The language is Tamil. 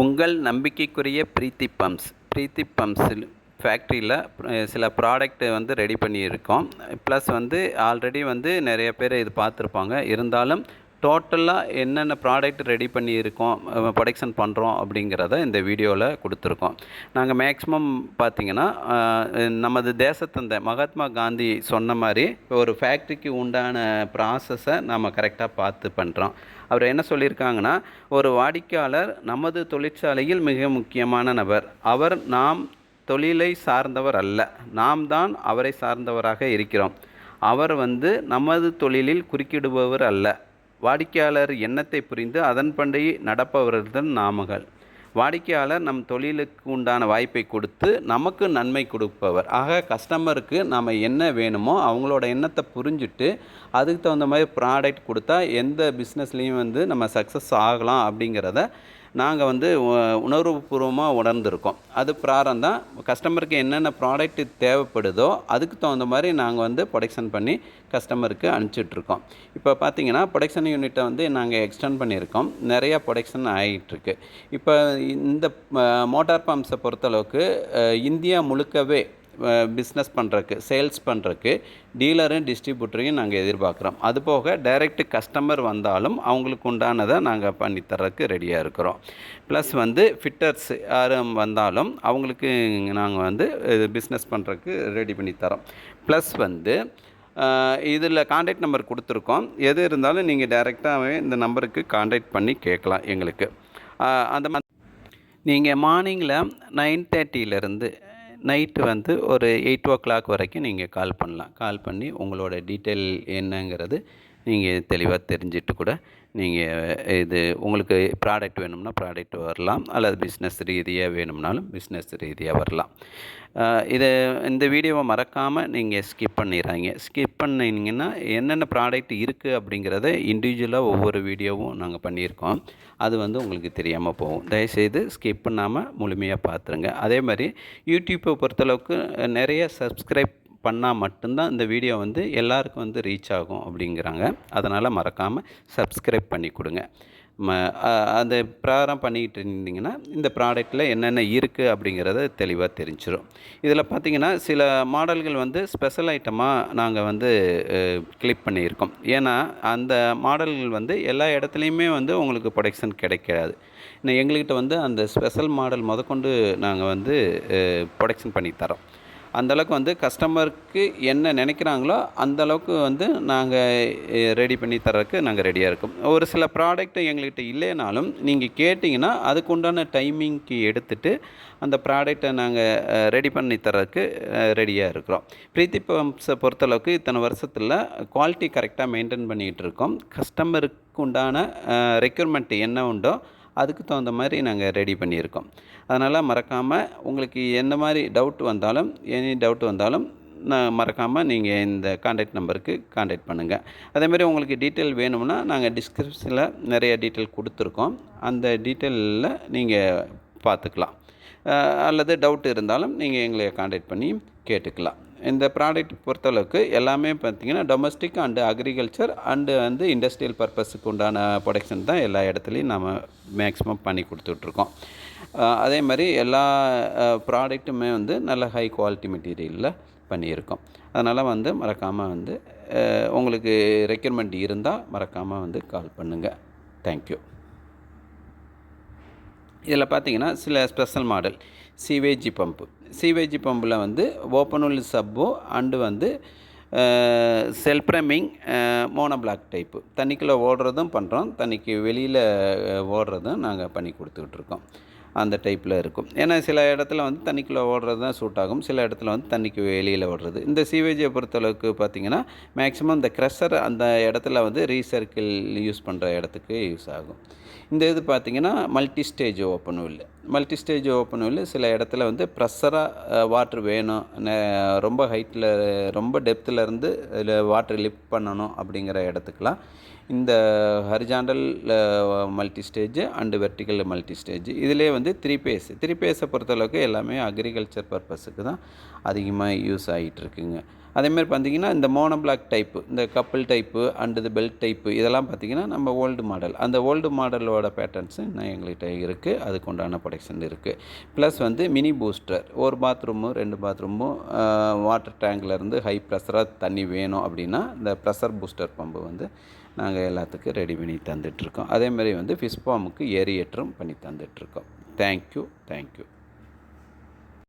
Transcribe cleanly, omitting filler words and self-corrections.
உங்கள் நம்பிக்கைக்குரிய ப்ரீத்தி பம்ப்ஸில் ஃபேக்ட்ரியில் சில ப்ராடக்ட் வந்து ரெடி பண்ணியிருக்கோம். ப்ளஸ் வந்து ஆல்ரெடி வந்து நிறைய பேர் இது பார்த்துருப்பாங்க. இருந்தாலும் டோட்டலாக என்னென்ன ப்ராடக்ட் ரெடி பண்ணியிருக்கோம், ப்ரொடக்ஷன் பண்ணுறோம் அப்படிங்கிறத இந்த வீடியோவில் கொடுத்துருக்கோம். நாங்கள் மேக்ஸிமம் பார்த்திங்கன்னா நமது தேசத்தந்தை மகாத்மா காந்தி சொன்ன மாதிரி ஒரு ஃபேக்ட்ரிக்கு உண்டான ப்ராசஸை நம்ம கரெக்டாக பார்த்து பண்ணுறோம். அவர் என்ன சொல்லியிருக்காங்கன்னா, ஒரு வாடிக்கையாளர் நமது தொழிற்சாலையில் மிக முக்கியமான நபர். அவர் நாம் தொழிலை சார்ந்தவர் அல்ல, நாம் தான் அவரை சார்ந்தவராக இருக்கிறோம். அவர் வந்து நமது தொழிலில் குறுக்கிடுபவர் அல்ல. வாடிக்கையாளர் எண்ணத்தை புரிந்து அதன்படி நடப்பவர்கள் நாமகள். வாடிக்கையாளர் நம் தொழிலுக்கு உண்டான வாய்ப்பை கொடுத்து நமக்கு நன்மை கொடுப்பவர். ஆக கஸ்டமருக்கு நாம் என்ன வேணுமோ அவங்களோட எண்ணத்தை புரிஞ்சுட்டு அதுக்கு தகுந்த மாதிரி ப்ராடக்ட் கொடுத்தா எந்த பிஸ்னஸ்லேயும் வந்து நம்ம சக்ஸஸ் ஆகலாம் அப்படிங்கிறத நாங்கள் வந்து உணர்வுபூர்வமாக உணர்ந்திருக்கோம். அது பிராரம்தான். கஸ்டமருக்கு என்னென்ன ப்ராடக்ட் தேவைப்படுதோ அதுக்கு தகுந்த மாதிரி நாங்கள் வந்து ப்ரொடக்ஷன் பண்ணி கஸ்டமருக்கு அனுப்பிச்சிட்ருக்கோம். இப்போ பார்த்திங்கன்னா ப்ரொடக்ஷன் யூனிட்டை வந்து நாங்கள் எக்ஸ்டெண்ட் பண்ணியிருக்கோம். நிறையா ப்ரொடக்ஷன் ஆகிட்டுருக்கு. இப்போ இந்த மோட்டார் பம்ப்ஸை பொறுத்தளவுக்கு இந்தியா முழுக்கவே பிஸ்னஸ் பண்ணுறக்கு, சேல்ஸ் பண்ணுறக்கு டீலரும் டிஸ்ட்ரிபியூட்டரையும் நாங்கள் எதிர்பார்க்குறோம். அதுபோக டைரெக்ட் கஸ்டமர் வந்தாலும் அவங்களுக்கு உண்டானதை நாங்கள் பண்ணித்தரக்கு ரெடியாக இருக்கிறோம். ப்ளஸ் வந்து ஃபிட்டர்ஸ் யாரும் வந்தாலும் அவங்களுக்கு நாங்கள் வந்து பிஸ்னஸ் பண்ணுறக்கு ரெடி பண்ணித்தரோம். ப்ளஸ் வந்து இதில் கான்டாக்ட் நம்பர் கொடுத்துருக்கோம். எது இருந்தாலும் நீங்கள் டைரெக்டாகவே இந்த நம்பருக்கு கான்டாக்ட் பண்ணி கேட்கலாம் எங்களுக்கு. அந்த மாதிரி நீங்கள் மார்னிங்கில் 9:30 நைட்டு வந்து ஒரு 8 வரைக்கும் நீங்கள் கால் பண்ணலாம். கால் பண்ணி உங்களோட டீட்டெயில் என்னங்கிறது நீங்கள் தெளிவாக தெரிஞ்சுட்டு கூட நீங்கள் இது உங்களுக்கு ப்ராடக்ட் வேணும்னா ப்ராடக்ட் வரலாம், அல்லது பிஸ்னஸ் ரீதியாக வேணும்னாலும் பிஸ்னஸ் ரீதியாக வரலாம். இந்த வீடியோவை மறக்காமல் நீங்கள் ஸ்கிப் பண்ணிடுறாங்க. ஸ்கிப் பண்ணிங்கன்னா என்னென்ன ப்ராடக்ட் இருக்குது அப்படிங்கிறத இண்டிவிஜுவலாக ஒவ்வொரு வீடியோவும் நாங்கள் பண்ணியிருக்கோம். அது வந்து உங்களுக்கு தெரியாமல் போகும். தயவுசெய்து ஸ்கிப் பண்ணாமல் முழுமையாக பார்த்துருங்க. அதே மாதிரி யூடியூப்பை பொறுத்தளவுக்கு நிறைய சப்ஸ்கிரைப் பண்ணால் மட்டும்தான் இந்த வீடியோ வந்து எல்லாருக்கும் வந்து ரீச் ஆகும் அப்படிங்கிறாங்க. அதனால் மறக்காமல் சப்ஸ்கிரைப் பண்ணி கொடுங்க. அந்த ப்ராரம் பண்ணிக்கிட்டு இருந்தீங்கன்னா இந்த ப்ராடக்டில் என்னென்ன இருக்குது அப்படிங்கிறத தெளிவாக தெரிஞ்சிடும். இதில் பார்த்திங்கன்னா சில மாடல்கள் வந்து ஸ்பெஷல் ஐட்டமாக நாங்கள் வந்து கிளிப் பண்ணியிருக்கோம். ஏன்னா அந்த மாடல்கள் வந்து எல்லா இடத்துலையுமே வந்து உங்களுக்கு ப்ரொடக்ஷன் கிடைக்காது. எங்கள்கிட்ட வந்து அந்த ஸ்பெஷல் மாடல் முதற்கொண்டு நாங்கள் வந்து ப்ரொடக்ஷன் பண்ணித்தரோம். அந்தளவுக்கு வந்து கஸ்டமருக்கு என்ன நினைக்கிறாங்களோ அந்தளவுக்கு வந்து நாங்கள் ரெடி பண்ணி தரக்கு நாங்கள் ரெடியாக இருக்கோம். ஒரு சில ப்ராடக்ட்டு எங்கள்கிட்ட இல்லைனாலும் நீங்கள் கேட்டிங்கன்னா அதுக்கு உண்டான டைமிங்க்கு எடுத்துகிட்டு அந்த ப்ராடக்டை நாங்கள் ரெடி பண்ணி தரக்கு ரெடியாக இருக்கிறோம். ப்ரீத்தி பம்ப்ஸை பொறுத்தளவுக்கு இத்தனை வருஷத்தில் குவாலிட்டி கரெக்டாக மெயின்டைன் பண்ணிகிட்டு இருக்கோம். கஸ்டமருக்கு உண்டான ரெக்யூர்மெண்ட் என்ன உண்டோ அதுக்கு தகுந்த மாதிரி நாங்கள் ரெடி பண்ணியிருக்கோம். அதனால் மறக்காமல் உங்களுக்கு எந்த மாதிரி எனி டவுட் வந்தாலும் மறக்காமல் நீங்கள் இந்த கான்டாக்ட் நம்பருக்கு கான்டாக்ட் பண்ணுங்கள். அதேமாதிரி உங்களுக்கு டீட்டெயில் வேணும்னா நாங்கள் டிஸ்கிரிப்ஷனில் நிறைய டீட்டெயில் கொடுத்துருக்கோம். அந்த டீட்டெயிலில் நீங்கள் பார்த்துக்கலாம். அல்லது டவுட் இருந்தாலும் நீங்கள் எங்களை கான்டாக்ட் பண்ணி கேட்டுக்கலாம். இந்த ப்ராடக்ட் பொறுத்தளவுக்கு எல்லாமே பார்த்திங்கன்னா டொமஸ்டிக் அண்டு அக்ரிகல்ச்சர் அண்டு வந்து இண்டஸ்ட்ரியல் பர்பஸுக்கு உண்டான ப்ரொடக்ஷன் தான் எல்லா இடத்துலையும் நம்ம மேக்ஸிமம் பண்ணி கொடுத்துட்ருக்கோம். அதே மாதிரி எல்லா ப்ராடக்ட்டுமே வந்து நல்ல ஹை குவாலிட்டி மெட்டீரியலில் பண்ணியிருக்கோம். அதனால் வந்து மறக்காமல் வந்து உங்களுக்கு ரெக்யர்மெண்ட் இருந்தால் மறக்காமல் வந்து கால் பண்ணுங்கள். தேங்க்யூ. இதில் பார்த்திங்கன்னா சில ஸ்பெஷல் மாடல் சிவேஜி பம்பில் வந்து ஓப்பன் சப்போ அண்டு வந்து செல்ப்ரமிங் மோனோ பிளாக் டைப்பு தண்ணிக்குள்ளே ஓடுறதும் பண்ணுறோம், தண்ணிக்கு வெளியில் ஓடுறதும் நாங்கள் பண்ணி கொடுத்துக்கிட்ருக்கோம். அந்த டைப்பில் இருக்கும். ஏன்னா சில இடத்துல வந்து தண்ணிக்குள்ளே ஓடுறது தான் சூட் ஆகும், சில இடத்துல வந்து தண்ணிக்கு வெளியில் ஓடுறது. இந்த சிவேஜியை பொறுத்தளவுக்கு பார்த்திங்கன்னா மேக்ஸிமம் இந்த க்ரஷர் அந்த இடத்துல வந்து ரீசர்க்கிள் யூஸ் பண்ணுற இடத்துக்கு யூஸ் ஆகும். இந்த இது பார்த்திங்கன்னா மல்டி ஸ்டேஜ் ஓப்பன் வில் சில இடத்துல வந்து ப்ரெஷராக வாட்ரு வேணும், ரொம்ப ஹைட்டில் ரொம்ப டெப்த்தில் இருந்து இதில் வாட்ரு லிஃப்ட் பண்ணணும் அப்படிங்கிற இடத்துக்கெலாம் இந்த horizontal multi stage and vertical multi stage இதிலே வந்து த்ரீ பேஸை பொறுத்தளவுக்கு எல்லாமே அக்ரிகல்ச்சர் பர்பஸுக்கு தான் அதிகமாக யூஸ் ஆகிட்டுருக்குங்க. அதேமாதிரி பார்த்தீங்கன்னா இந்த மோனோபிளாக் டைப்பு, இந்த கப்பிள் டைப்பு அண்ட் இது பெல்ட் டைப்பு இதெல்லாம் பார்த்திங்கன்னா நம்ம ஓல்டு மாடல். அந்த ஓல்டு மாடலோட பேட்டர்ன்ஸு இன்னும் எங்கள்கிட்ட இருக்குது. அதுக்கு உண்டான ப்ரொடக்ஷன் இருக்குது. ப்ளஸ் வந்து மினி பூஸ்டர், ஒரு பாத்ரூமு 2 பாத்ரூமும் வாட்டர் டேங்க்லேருந்து ஹை ப்ரெஷராக தண்ணி வேணும் அப்படின்னா இந்த ப்ரெஷர் பூஸ்டர் பம்பு வந்து நாங்கள் எல்லாத்துக்கும் ரெடி பண்ணி தந்துட்டுருக்கோம். அதேமாதிரி வந்து ஃபிஷ் ஃபார்முக்கு ஏரியேட்டரும் பண்ணி தந்துட்டுருக்கோம். தேங்க்யூ.